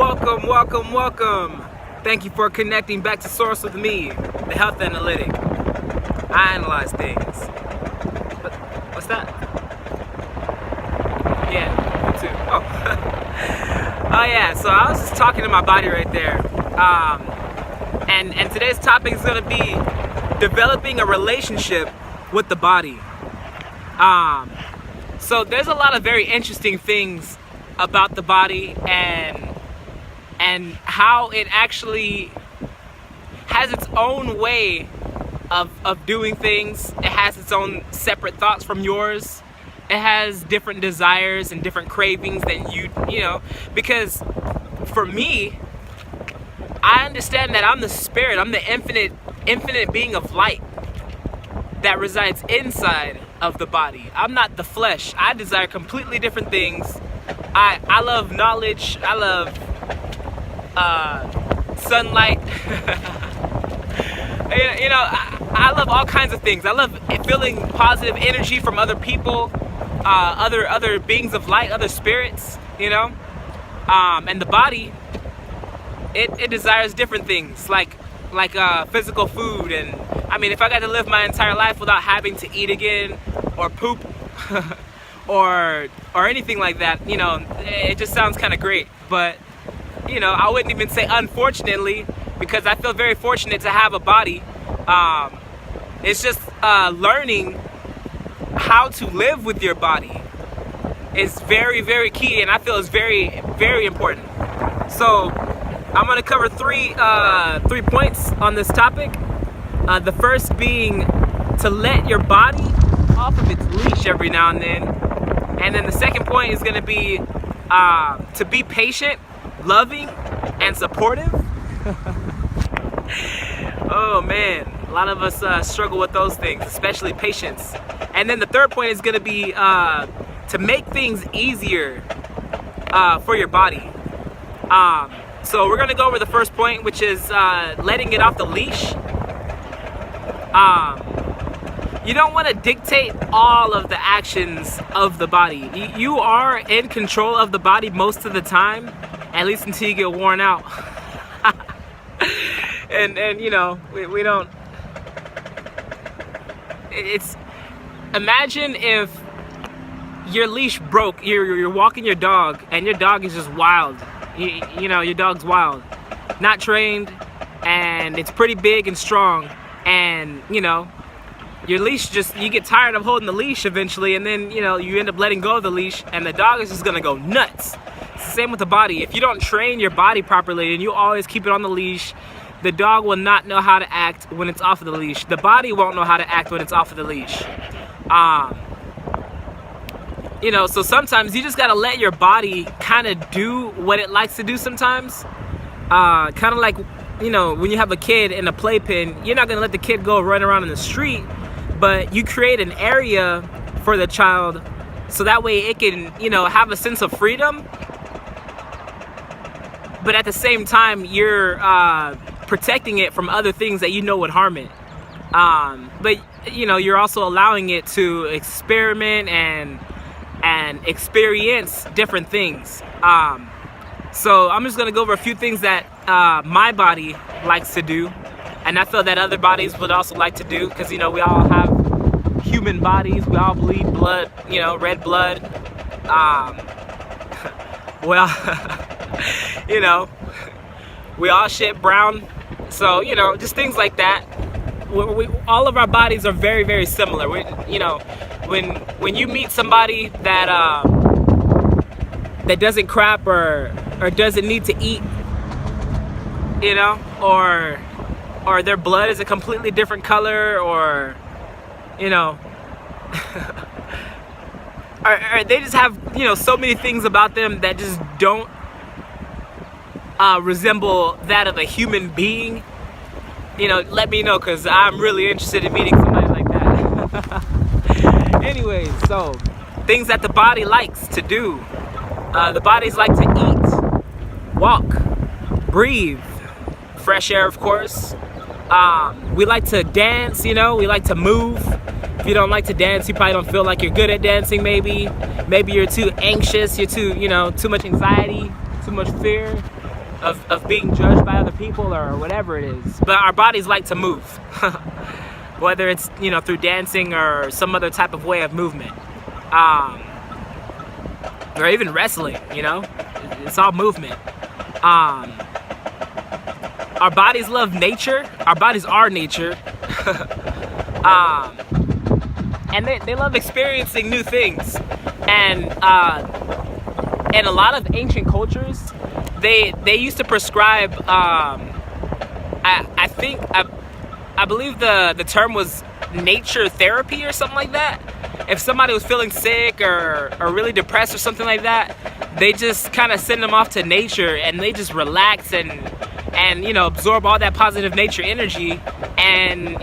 Welcome. Thank you for connecting back to Source with me, the Health Analytic. I analyze things. What's that? Yeah, me too. Oh yeah, so I was just talking to my body right there. And today's topic is gonna be developing a relationship with the body. So there's a lot of very interesting things about the body and how it actually has its own way of doing things. It has its own separate thoughts from yours. It has different desires and different cravings than you know, because for me, I understand that I'm the spirit, I'm the infinite being of light that resides inside of the body. I'm not the flesh. I desire completely different things. I love knowledge. I love sunlight. I love all kinds of things. I love feeling positive energy from other people, other beings of light, other spirits, and the body, it desires different things, like physical food. And I mean, if I got to live my entire life without having to eat again or poop or anything like that, it just sounds kind of great. But I wouldn't even say unfortunately, because I feel very fortunate to have a body. It's just learning how to live with your body is very, very key, and I feel it's very, very important. So I'm going to cover three points on this topic. The first being to let your body off of its leash every now and then the second point is going to be to be patient, loving, and supportive. Oh man, a lot of us struggle with those things, especially patience. And then the third point is going to be to make things easier for your body. So we're going to go over the first point, which is letting it off the leash. You don't want to dictate all of the actions of the body. You are in control of the body most of the time, at least until you get worn out. and we don't. It's imagine if your leash broke. You're walking your dog, and your dog is just wild. Your dog's wild, not trained, and it's pretty big and strong, and your leash you get tired of holding the leash eventually, and then you end up letting go of the leash, and the dog is just gonna go nuts. It's the same with the body. If you don't train your body properly and you always keep it on the leash, the dog will not know how to act when it's off of the leash. The body won't know how to act when it's off of the leash. So sometimes you just gotta let your body kind of do what it likes to do sometimes. Kind of like, when you have a kid in a playpen, you're not gonna let the kid go run around in the street, but you create an area for the child so that way it can, have a sense of freedom. But at the same time, you're protecting it from other things that would harm it. But you're also allowing it to experiment and experience different things. So I'm just gonna go over a few things that my body likes to do, and I feel that other bodies would also like to do, because we all have human bodies. We all bleed blood, red blood. We all shit brown. So just things like that. All of our bodies are very, very similar. When you meet somebody that doesn't crap or doesn't need to eat, or their blood is a completely different color, or or they just have so many things about them that just don't resemble that of a human being, let me know, because I'm really interested in meeting somebody like that. Anyways, so things that the body likes to do. The bodies like to eat, walk, breathe, fresh air, of course. We like to dance, we like to move. If you don't like to dance, you probably don't feel like you're good at dancing, maybe you're too anxious, you're too much anxiety, too much fear. of being judged by other people or whatever it is. But our bodies like to move, whether it's through dancing or some other type of way of movement, or even wrestling. It's all movement. Our bodies love nature. Our bodies are nature. And they love experiencing new things. And in a lot of ancient cultures, they used to prescribe, I believe the term was nature therapy or something like that. If somebody was feeling sick or really depressed or something like that, they just kind of send them off to nature and they just relax and absorb all that positive nature energy, and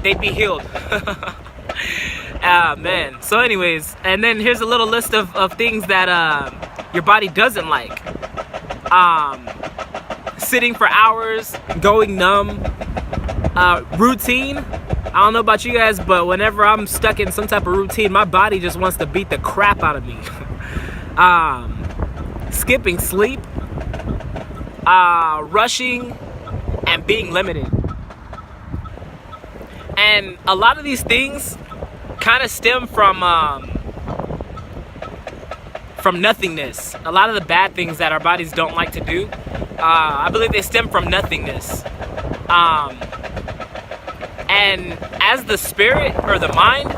they'd be healed. Man. So anyways, and then here's a little list of things that your body doesn't like. Sitting for hours, going numb, routine. I don't know about you guys, but whenever I'm stuck in some type of routine, my body just wants to beat the crap out of me. Skipping sleep, rushing, and being limited. And a lot of these things kind of stem from nothingness. A lot of the bad things that our bodies don't like to do, I believe they stem from nothingness. And as the spirit or the mind,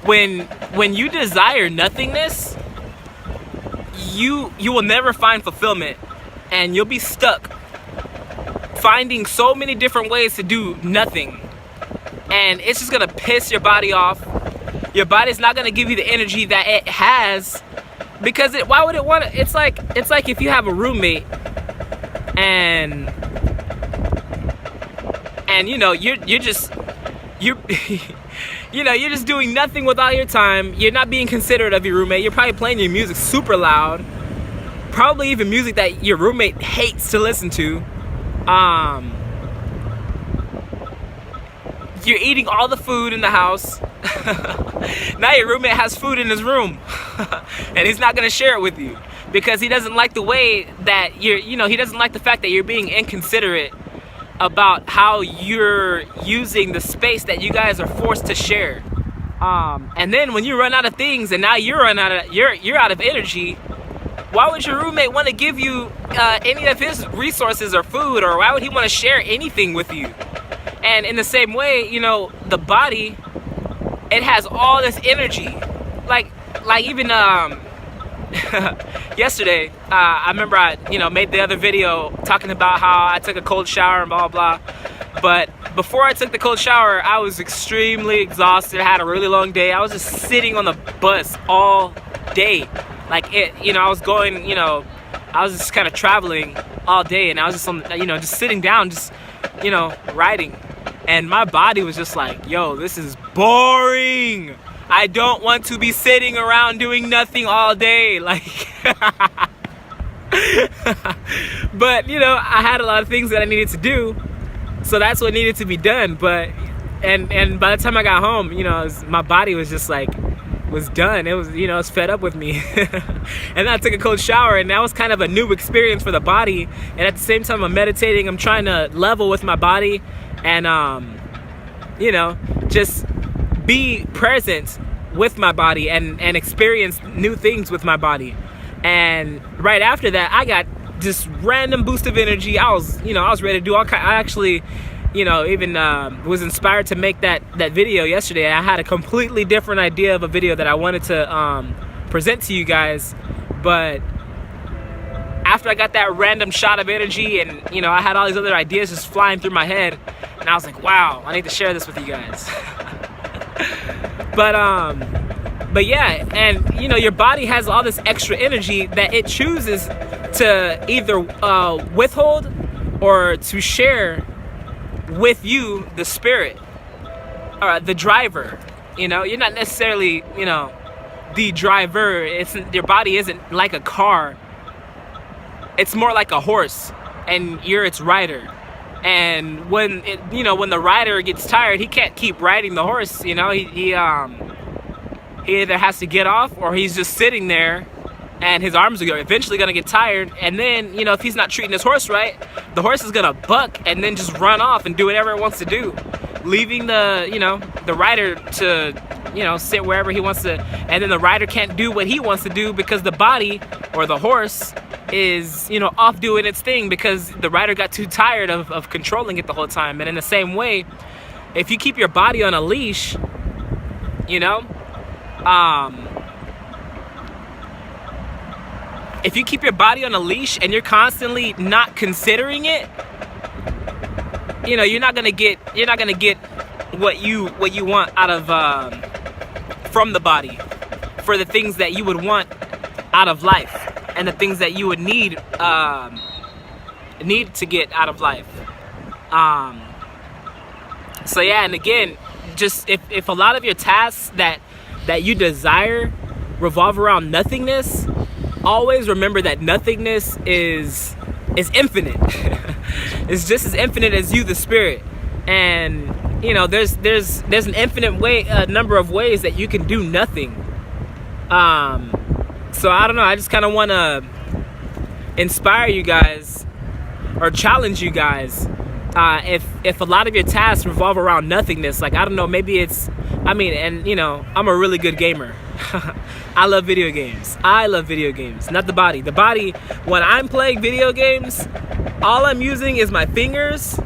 when you desire nothingness, you will never find fulfillment, and you'll be stuck finding so many different ways to do nothing, and it's just gonna piss your body off. Your body's not gonna give you the energy that it has, because why would it want to? It's like if you have a roommate and you're just doing nothing with all your time. You're not being considerate of your roommate. You're probably playing your music super loud, probably even music that your roommate hates to listen to. You're eating all the food in the house. Now your roommate has food in his room and he's not going to share it with you because he doesn't like the way that he doesn't like the fact that you're being inconsiderate about how you're using the space that you guys are forced to share. And then when you run out of things and now you're out of energy, why would your roommate want to give you any of his resources or food, or why would he want to share anything with you? And in the same way, the body, it has all this energy. Like even yesterday, I remember I made the other video talking about how I took a cold shower and blah blah blah. But before I took the cold shower, I was extremely exhausted. I had a really long day. I was just sitting on the bus all day. I was going, I was just kind of traveling all day, and I was just just sitting down, just riding. And my body was just like, yo, this is boring. I don't want to be sitting around doing nothing all day. But, I had a lot of things that I needed to do. So that's what needed to be done. But, and by the time I got home, my body was just was done. It was, it's fed up with me. And then I took a cold shower, and that was kind of a new experience for the body. And at the same time, I'm meditating. I'm trying to level with my body and, just be present with my body and experience new things with my body. And right after that, I got just random boost of energy. I was ready to do all kind. I actually, even was inspired to make that video yesterday. I had a completely different idea of a video that I wanted to present to you guys, but after I got that random shot of energy and I had all these other ideas just flying through my head, and I was like, wow, I need to share this with you guys. But yeah, and your body has all this extra energy that it chooses to either withhold or to share with you, the spirit, or the driver. You're not necessarily the driver. Your body isn't like a car. It's more like a horse, and you're its rider. And when the rider gets tired, he can't keep riding the horse. He either has to get off, or he's just sitting there and his arms are eventually going to get tired. And then, you know, if he's not treating his horse right, the horse is going to buck and then just run off and do whatever it wants to do, leaving the, you know, the rider to, you know, sit wherever he wants to. And then the rider can't do what he wants to do because the body or the horse is, you know, off doing its thing because the rider got too tired of controlling it the whole time. And in the same way, if you keep your body on a leash, you know, if you keep your body on a leash and you're constantly not considering it, you know, you're not gonna get what you want out of from the body for the things that you would want out of life and the things that you would need to get out of life. So yeah, and again, just if a lot of your tasks that you desire revolve around nothingness, always remember that nothingness is infinite. It's just as infinite as you, the spirit. And you know, there's an infinite number of ways that you can do nothing. So I don't know, I just kind of want to inspire you guys or challenge you guys. If a lot of your tasks revolve around nothingness, like, I don't know, maybe it's, I mean, and you know, I'm a really good gamer. I love video games. Not the body. The body, when I'm playing video games, all I'm using is my fingers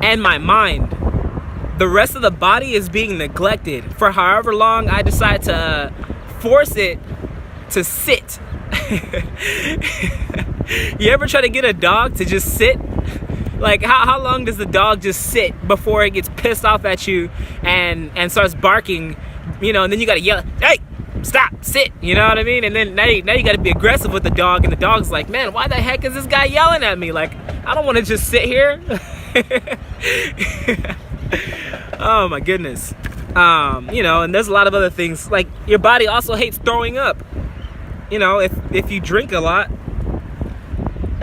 and my mind. The rest of the body is being neglected for however long I decide to force it to sit. You ever try to get a dog to just sit? Like, how long does the dog just sit before it gets pissed off at you and starts barking, you know, and then you gotta yell, hey, stop, sit, you know what I mean? And then now you gotta be aggressive with the dog, and the dog's like, man, why the heck is this guy yelling at me? Like, I don't want to just sit here. Oh my goodness. You know, and there's a lot of other things. Like, your body also hates throwing up. You know, if you drink a lot.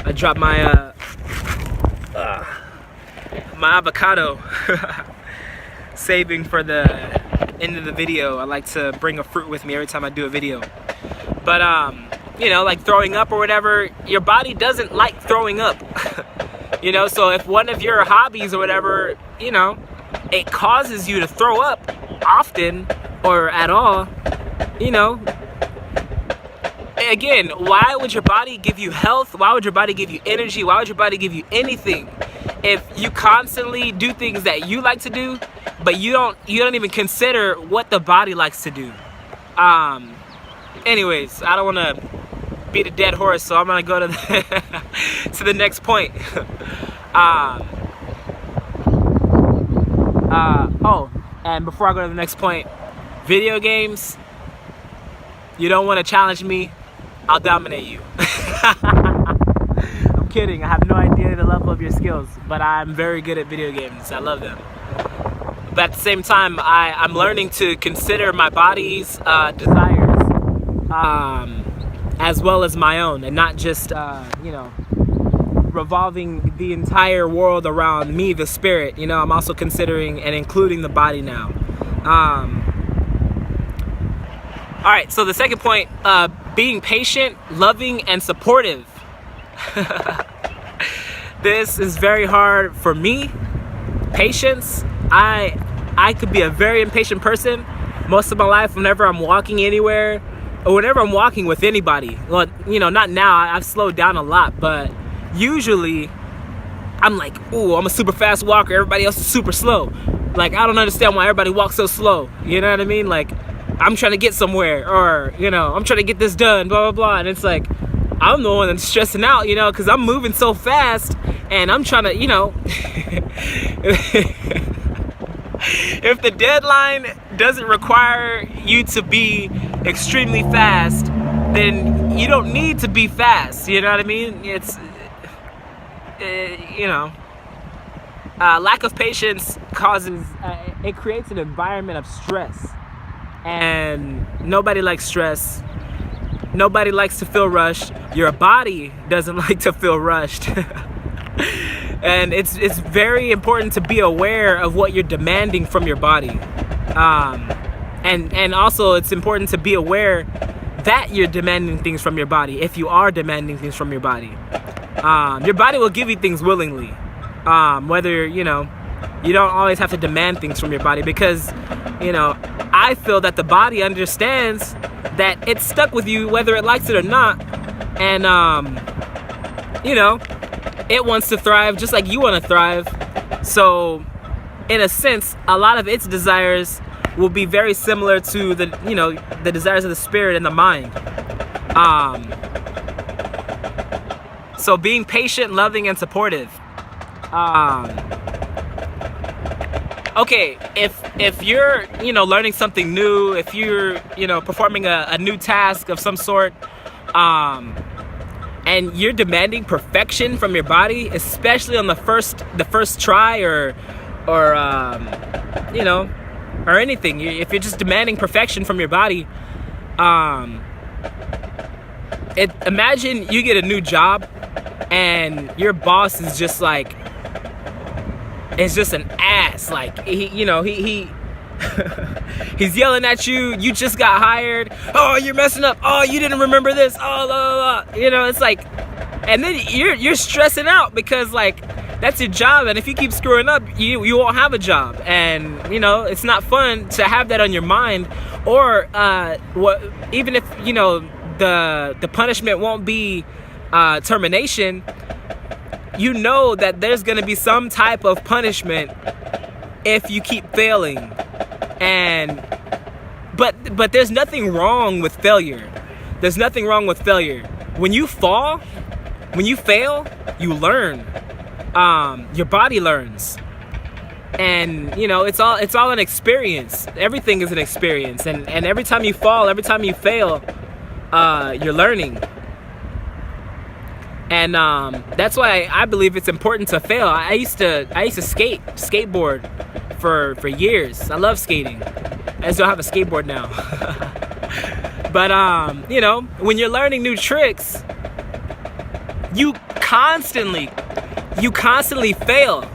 I dropped my my avocado. Saving for the end of the video. I like to bring a fruit with me every time I do a video. But you know, like throwing up or whatever, your body doesn't like throwing up. You know, so if one of your hobbies or whatever, you know, it causes you to throw up often or at all, you know, again, why would your body give you health? Why would your body give you energy? Why would your body give you anything if you constantly do things that you like to do, but you don't even consider what the body likes to do? Anyways, I don't want to beat a dead horse, so I'm gonna go to to the next point. Oh, and before I go to the next point, video games, you don't want to challenge me, I'll dominate you. I'm kidding, I have no idea the level of your skills, but I'm very good at video games. I love them. But at the same time, I'm learning to consider my body's desires as well as my own, and not just, you know, revolving the entire world around me, the spirit. You know, I'm also considering and including the body now. All right, so the second point, being patient, loving, and supportive. This is very hard for me. Patience. I could be a very impatient person most of my life whenever I'm walking anywhere or whenever I'm walking with anybody. Well, you know, not now. I've slowed down a lot, but usually I'm like, ooh, I'm a super fast walker. Everybody else is super slow. Like, I don't understand why everybody walks so slow. You know what I mean? Like, I'm trying to get somewhere, or, you know, I'm trying to get this done, blah, blah, blah. And it's like, I'm the one that's stressing out, you know, because I'm moving so fast and I'm trying to, you know, if the deadline doesn't require you to be extremely fast, then you don't need to be fast. You know what I mean? It's, you know, lack of patience causes, it creates an environment of stress. And nobody likes stress. Nobody likes to feel rushed. Your body doesn't like to feel rushed. And it's very important to be aware of what you're demanding from your body. And also it's important to be aware that you're demanding things from your body, if you are demanding things from your body. Your body will give you things willingly. Whether, you don't always have to demand things from your body, because, I feel that the body understands that it's stuck with you whether it likes it or not. And, it wants to thrive just like you want to thrive. So, in a sense, a lot of its desires will be very similar to the desires of the spirit and the mind. So being patient, loving, and supportive. Okay, if you're learning something new, if you're performing a new task of some sort, and you're demanding perfection from your body, especially on the first try, or anything. If you're just demanding perfection from your body, imagine you get a new job and your boss is just like, it's just an ass. Like he's yelling at you. You just got hired. Oh, you're messing up. Oh, you didn't remember this. Oh, blah, blah, blah. It's like, and then you're stressing out because like that's your job, and if you keep screwing up, you won't have a job, and it's not fun to have that on your mind. Or even if the punishment won't be termination, that there's going to be some type of punishment if you keep failing. And but there's nothing wrong with failure. There's nothing wrong with failure. When you fail, you learn. Your body learns. And it's all an experience. Everything is an experience, and every time you fall, every time you fail, you're learning. And that's why I believe it's important to fail. I used to skateboard for years. I love skating. I just don't have a skateboard now. But when you're learning new tricks, you constantly fail.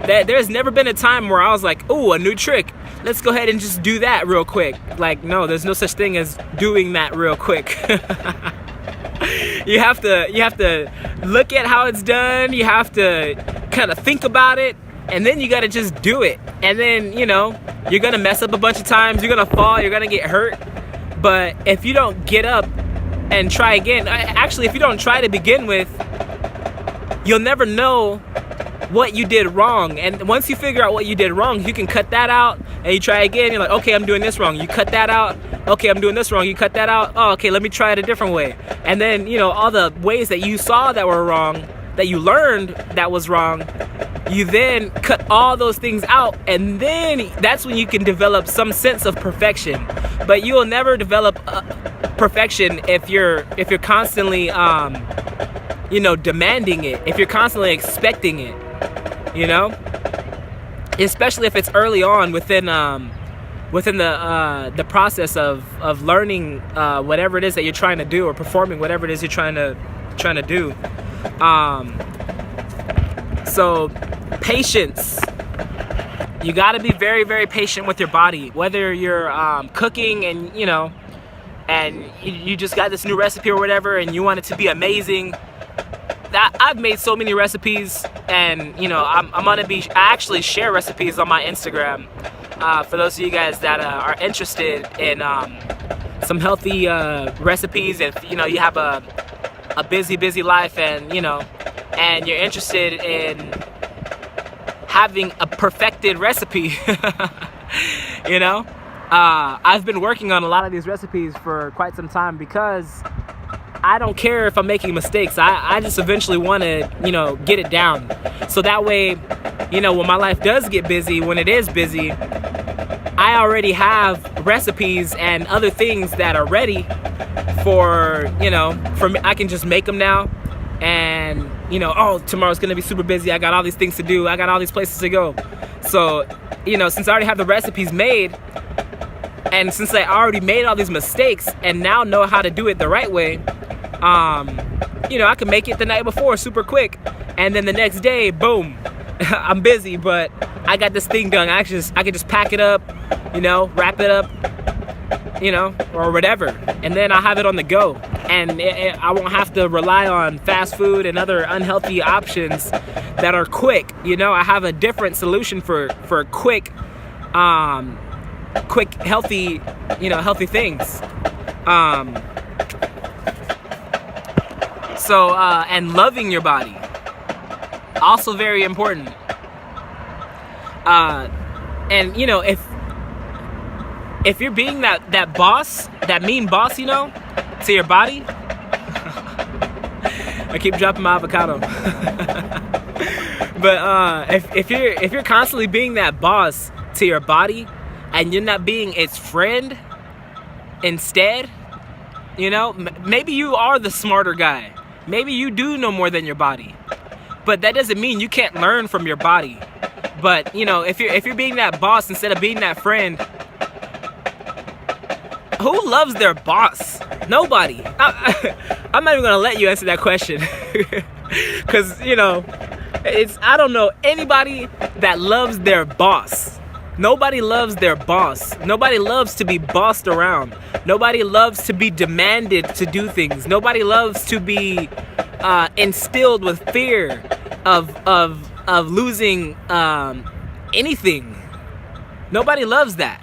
There's never been a time where I was like, "Ooh, a new trick. Let's go ahead and just do that real quick." Like, no, there's no such thing as doing that real quick. You have to look at how it's done. You have to kind of think about it, and then you got to just do it. And then, you're going to mess up a bunch of times. You're going to fall. You're going to get hurt. But if you don't get up and try again, actually, if you don't try to begin with, you'll never know what you did wrong. And once you figure out what you did wrong, you can cut that out and you try again. You're like, okay, I'm doing this wrong. You cut that out. Okay, I'm doing this wrong. You cut that out. Oh, okay, let me try it a different way. And then, all the ways that you saw that were wrong, that you learned that was wrong, you then cut all those things out, and then that's when you can develop some sense of perfection. But you will never develop perfection if you're constantly demanding it, if you're constantly expecting it, especially if it's early on within the process of learning whatever it is that you're trying to do, or performing whatever it is you're trying to do. So patience. You got to be very, very patient with your body. Whether you're cooking and you just got this new recipe or whatever, and you want it to be amazing. I've made so many recipes, and I actually share recipes on my Instagram. For those of you guys that are interested in some healthy recipes, if you have a busy life, and and you're interested in having a perfected recipe, I've been working on a lot of these recipes for quite some time, because I don't care if I'm making mistakes. I just eventually want to get it down, so that way when my life does get busy, when it is busy, I already have recipes and other things that are ready for me. I can just make them now, and tomorrow's gonna be super busy. I got all these things to do. I got all these places to go. So since I already have the recipes made, and since I already made all these mistakes and now know how to do it the right way, I can make it the night before super quick, and then the next day, boom, I'm busy, but I got this thing done. I can just pack it up, wrap it up, you know, or whatever, and then I'll have it on the go, and I won't have to rely on fast food and other unhealthy options that are quick. You know, I have a different solution for quick healthy, you know, healthy things. And loving your body, also very important. And you know, if you're being that boss, that mean boss, you know, to your body, I keep dropping my avocado. But if you're constantly being that boss to your body, and you're not being its friend instead, you know, maybe you are the smarter guy. Maybe you do know more than your body, but that doesn't mean you can't learn from your body. But you know, if you're being that boss instead of being that friend, who loves their boss? Nobody. I'm not even gonna let you answer that question, because you know, I don't know anybody that loves their boss. Nobody loves their boss. Nobody loves to be bossed around. Nobody loves to be demanded to do things. Nobody loves to be instilled with fear of losing anything. Nobody loves that.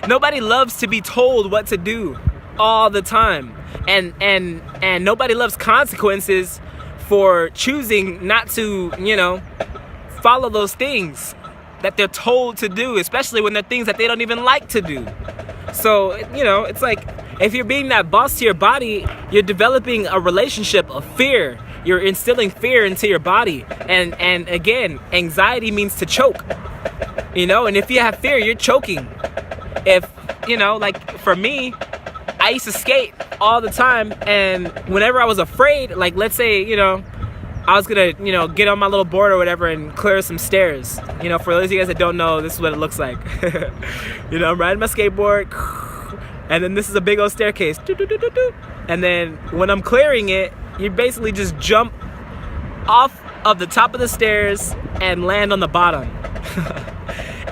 Nobody loves to be told what to do all the time, and nobody loves consequences for choosing not to, you know, follow those things that they're told to do, especially when they're things that they don't even like to do. So, you know, it's like, if you're being that boss to your body, you're developing a relationship of fear. You're instilling fear into your body. And again, anxiety means to choke, you know, and if you have fear, you're choking. If, you know, like for me, I used to skate all the time, and whenever I was afraid, like let's say, you know, I was gonna, you know, get on my little board or whatever and clear some stairs. You know, for those of you guys that don't know, this is what it looks like. You know, I'm riding my skateboard, and then this is a big old staircase. And then when I'm clearing it, you basically just jump off of the top of the stairs and land on the bottom.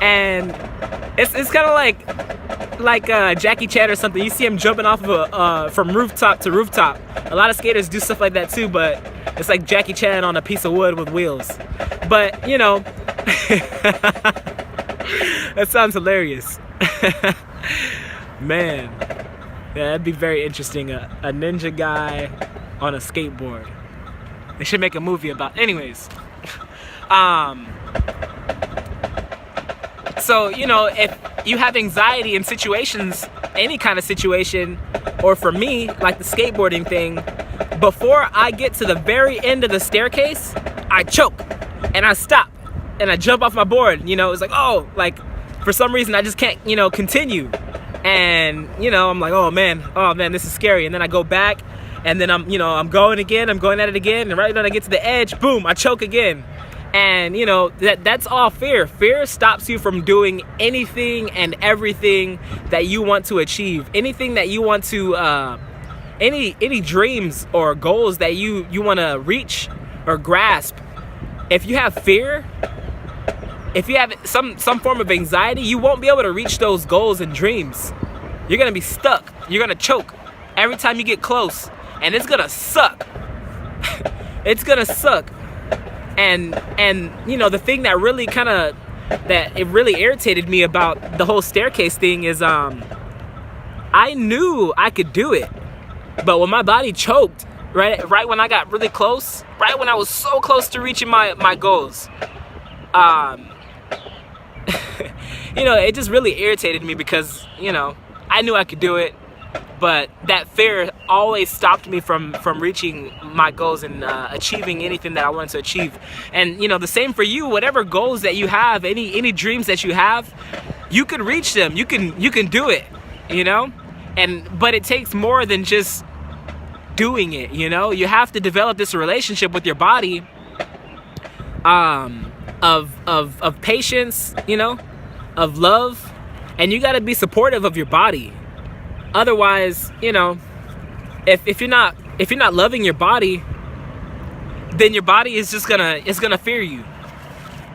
And it's kind of like Jackie Chan or something. You see him jumping off of from rooftop to rooftop. A lot of skaters do stuff like that too, but it's like Jackie Chan on a piece of wood with wheels. But you know, that sounds hilarious. Man, yeah, that'd be very interesting. A ninja guy on a skateboard. They should make a movie about. Anyways, so you know, if you have anxiety in situations, any kind of situation, or for me, like the skateboarding thing, before I get to the very end of the staircase, I choke and I stop and I jump off my board. You know, it's like, oh, like for some reason I just can't, you know, continue. And you know, I'm like, oh man, this is scary. And then I go back, and then I'm going at it again, and right when I get to the edge, boom, I choke again. And you know, that's all fear. Fear stops you from doing anything and everything that you want to achieve. Anything that you want to, any dreams or goals that you want to reach or grasp. If you have fear, if you have some form of anxiety, you won't be able to reach those goals and dreams. You're gonna be stuck. You're gonna choke every time you get close, and it's gonna suck. It's gonna suck. And you know, the thing that really really irritated me about the whole staircase thing is I knew I could do it, but when my body choked right when I got really close, right when I was so close to reaching my goals, you know, it just really irritated me because, you know, I knew I could do it, but that fear always stopped me from reaching my goals and achieving anything that I wanted to achieve. And you know, the same for you. Whatever goals that you have, any dreams that you have, you can reach them. You can do it. You know, but it takes more than just doing it. You know, you have to develop this relationship with your body, of patience. You know, of love, and you got to be supportive of your body. Otherwise, you know, if you're not loving your body, then your body is just gonna fear you.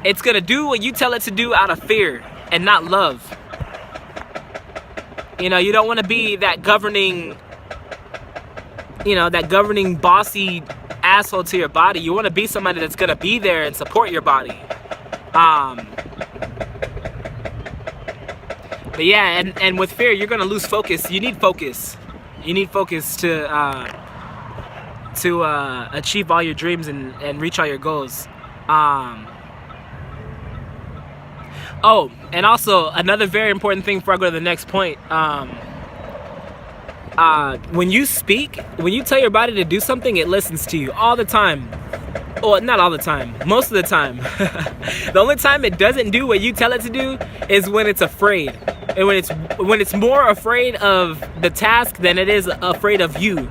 It's gonna do what you tell it to do out of fear. and not love. You know, you don't want to be that governing, that governing bossy asshole to your body. You want to be somebody that's going to be there and support your body. But yeah, and with fear, you're going to lose focus. You need focus. You need focus to achieve all your dreams and reach all your goals. Oh, and also another very important thing before I go to the next point. When you speak, when you tell your body to do something, it listens to you all the time. Well, not all the time, most of the time. The only time it doesn't do what you tell it to do is when it's afraid. And when it's more afraid of the task than it is afraid of you. When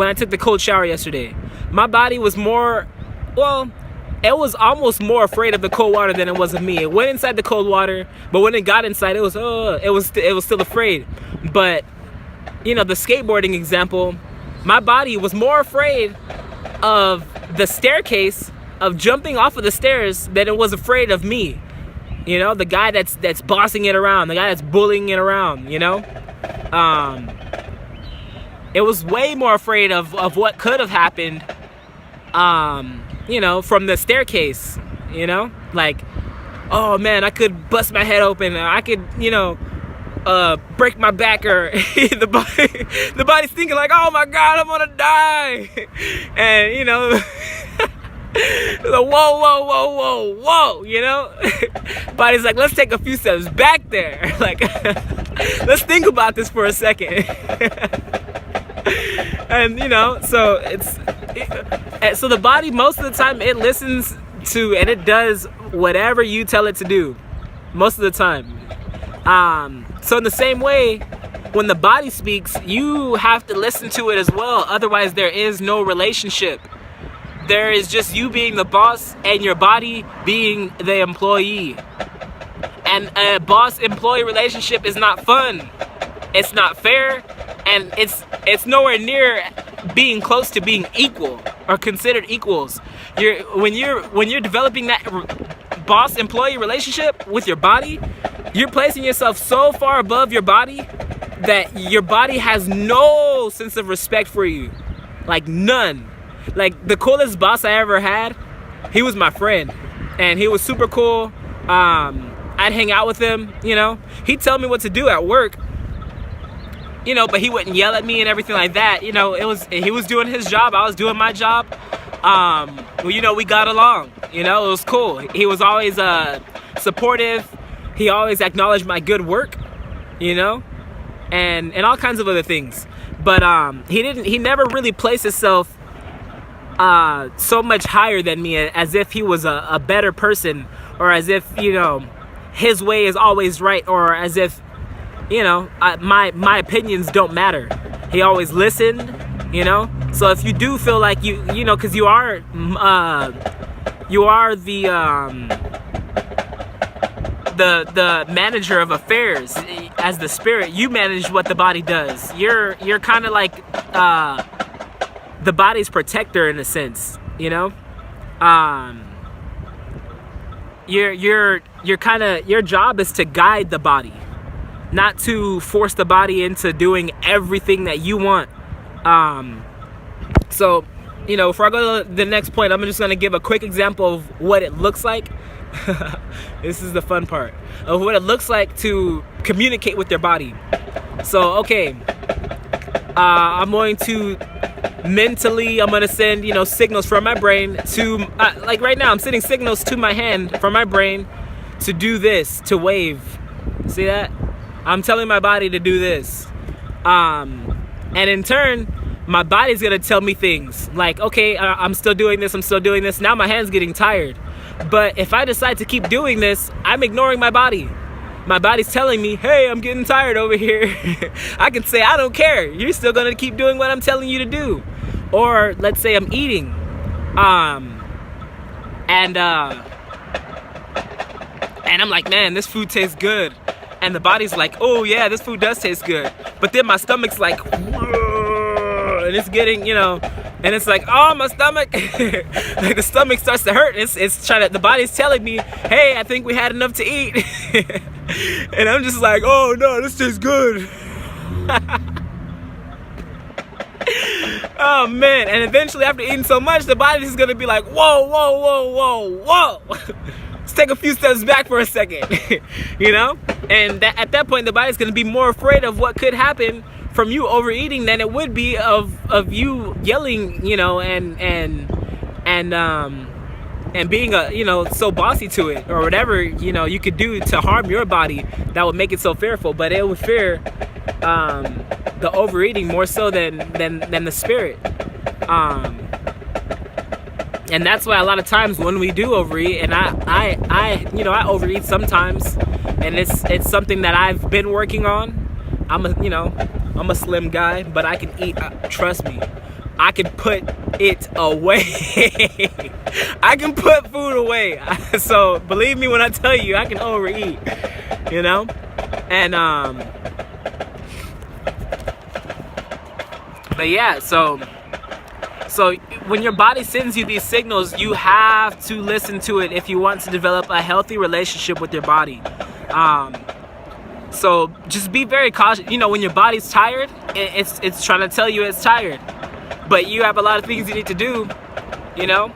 I took the cold shower yesterday, my body was it was almost more afraid of the cold water than it was of me. It went inside the cold water, but when it got inside, it was still afraid. But the skateboarding example, my body was more afraid of the staircase, of jumping off of the stairs, than it was afraid of me. The guy that's bossing it around, the guy that's bullying it around. It was way more afraid of what could have happened. From the staircase, like, oh man, I could bust my head open, I could, break my back, or the body's thinking like, oh my God, I'm gonna die, and whoa, body's like, let's take a few steps back there, like, let's think about this for a second. And so the body, most of the time, it listens to and it does whatever you tell it to do, most of the time. So in the same way, when the body speaks, you have to listen to it as well. Otherwise, there is no relationship. There is just you being the boss and your body being the employee. And a boss-employee relationship is not fun. It's not fair, and it's nowhere near being close to being equal or considered equals. When you're developing that boss-employee relationship with your body, you're placing yourself so far above your body that your body has no sense of respect for you, like none. Like, the coolest boss I ever had, he was my friend, and he was super cool. I'd hang out with him, he'd tell me what to do at work, but he wouldn't yell at me and everything like that. He was doing his job, I was doing my job. We got along, it was cool. He was always supportive. He always acknowledged my good work, and all kinds of other things. But he never really placed himself so much higher than me, as if he was a better person, or as if his way is always right, or as if my opinions don't matter. He always listened, so if you do feel like because you are the manager of affairs. As the spirit, you manage what the body does. You're kind of like the body's protector in a sense, You're kind of, your job is to guide the body, not to force the body into doing everything that you want. So, before I go to the next point, I'm just going to give a quick example of what it looks like. This is the fun part of what it looks like to communicate with your body. So, okay, I'm going to mentally, I'm going to send, signals from my brain to, like right now, I'm sending signals to my hand from my brain to do this, to wave. See that? I'm telling my body to do this. And in turn, my body's going to tell me things like, okay, I'm still doing this. Now my hand's getting tired. But if I decide to keep doing this, I'm ignoring my body. My body's telling me, hey, I'm getting tired over here. I can say, I don't care. You're still going to keep doing what I'm telling you to do. Or let's say I'm eating. And I'm like, man, this food tastes good. And the body's like, oh yeah, this food does taste good. But then my stomach's like, whoa, and it's getting, and it's like, oh, my stomach. Like the stomach starts to hurt. It's trying to, the body's telling me, hey, I think we had enough to eat. And I'm just like, oh no, this tastes good. Oh man. And eventually after eating so much, the body's just gonna be like, whoa, whoa, whoa, whoa, whoa. Let's take a few steps back for a second. You know? And at that point, the body's gonna be more afraid of what could happen from you overeating than it would be of you yelling, you know, and being so bossy to it, or whatever, you know, you could do to harm your body that would make it so fearful. But it would fear the overeating more so than the spirit. And that's why a lot of times when we do overeat, and I overeat sometimes, and it's something that I've been working on. I'm a slim guy, but I can eat. Trust me, I can put it away. I can put food away. So believe me when I tell you, I can overeat. You know, and but yeah, so when your body sends you these signals, you have to listen to it if you want to develop a healthy relationship with your body. So just be very cautious. You know, when your body's tired, it's trying to tell you it's tired. But you have a lot of things you need to do, you know.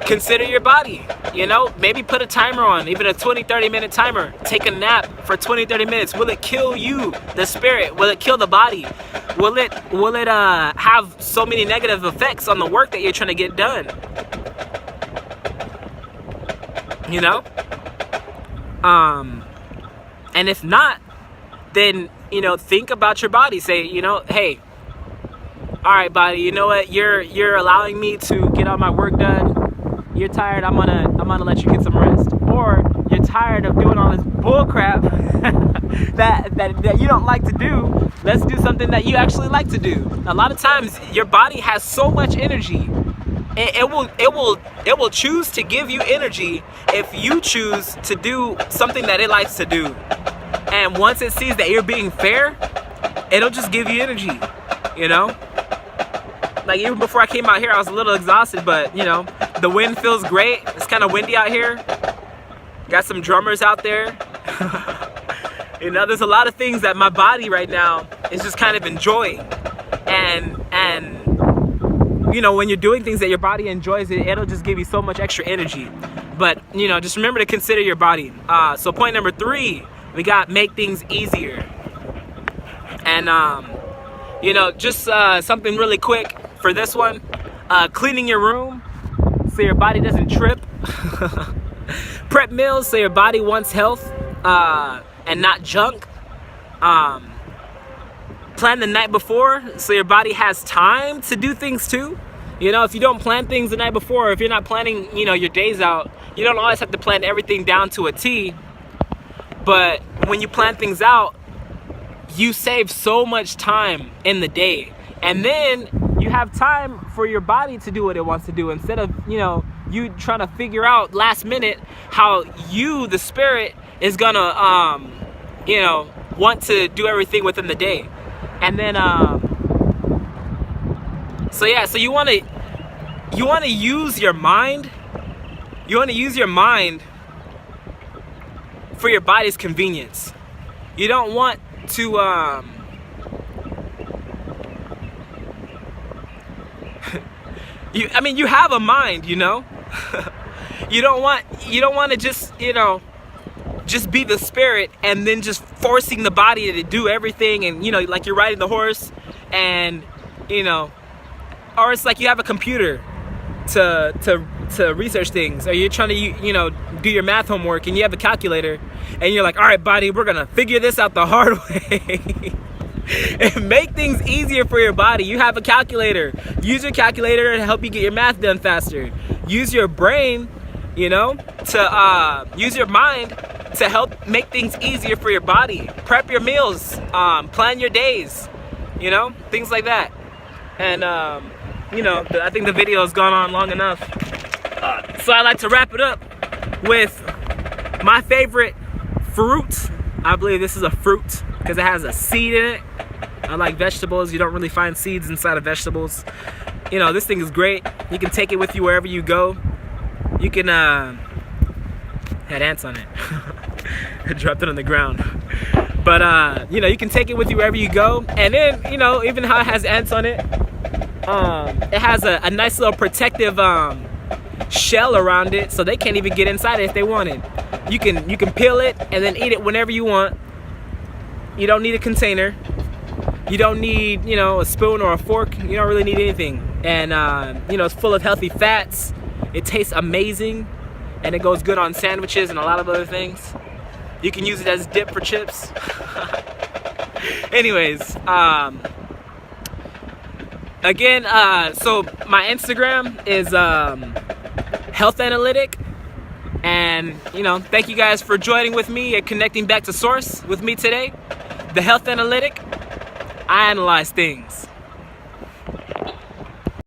Consider your body, you know. Maybe put a timer on, even a 20-30 minute timer. Take a nap for 20-30 minutes. Will it kill you, the spirit? Will it kill the body? Will it have so many negative effects on the work that you're trying to get done? You know? And if not, then, you know, think about your body. Say, you know, hey, all right, body, you know what? You're allowing me to get all my work done. You're tired. I'm gonna let you get some rest. Or you're tired of doing all this bull crap that you don't like to do. Let's do something that you actually like to do. A lot of times, your body has so much energy. It will choose to give you energy if you choose to do something that it likes to do. And once it sees that you're being fair, it'll just give you energy, you know? Like even before I came out here, I was a little exhausted, but you know, the wind feels great. It's kind of windy out here. Got some drummers out there. You know, there's a lot of things that my body right now is just kind of enjoying. And you know, when you're doing things that your body enjoys, it'll just give you so much extra energy. But, you know, just remember to consider your body. So point number 3, we got make things easier. And, you know, just something really quick for this one. Cleaning your room so your body doesn't trip. Prep meals so your body wants health and not junk. Plan the night before so your body has time to do things too. You know, if you don't plan things the night before, if you're not planning, you know, your days out, you don't always have to plan everything down to a T. But when you plan things out, you save so much time in the day. And then you have time for your body to do what it wants to do, instead of, you know, you trying to figure out last minute how you, the spirit, is gonna, you know, want to do everything within the day. And then, so yeah, so you want to use your mind. You want to use your mind for your body's convenience. You don't want to, you have a mind, you know. You don't want to just, you know, just be the spirit and then just forcing the body to do everything, and you know, like you're riding the horse, and you know, or it's like you have a computer to research things, or you're trying to, you know, do your math homework and you have a calculator and you're like, all right, body, we're gonna figure this out the hard way. And make things easier for your body. You have a calculator. Use your calculator to help you get your math done faster. Use your brain, you know, to use your mind to help make things easier for your body. Prep your meals, plan your days, you know, things like that. And you know, I think the video has gone on long enough. So I like to wrap it up with my favorite fruit. I believe this is a fruit because it has a seed in it. Unlike vegetables, you don't really find seeds inside of vegetables. You know, this thing is great. You can take it with you wherever you go. You can, had ants on it. I dropped it on the ground. But, you know, you can take it with you wherever you go. And then, you know, even how it has ants on it, it has a nice little protective shell around it, so they can't even get inside it if they wanted. You can peel it and then eat it whenever you want. You don't need a container. You don't need, you know, a spoon or a fork. You don't really need anything. And, you know, it's full of healthy fats. It tastes amazing. And it goes good on sandwiches and a lot of other things. You can use it as dip for chips. Anyways, again, so my Instagram is Health Analytic. And, you know, thank you guys for joining with me and connecting back to source with me today. The Health Analytic. I analyze things.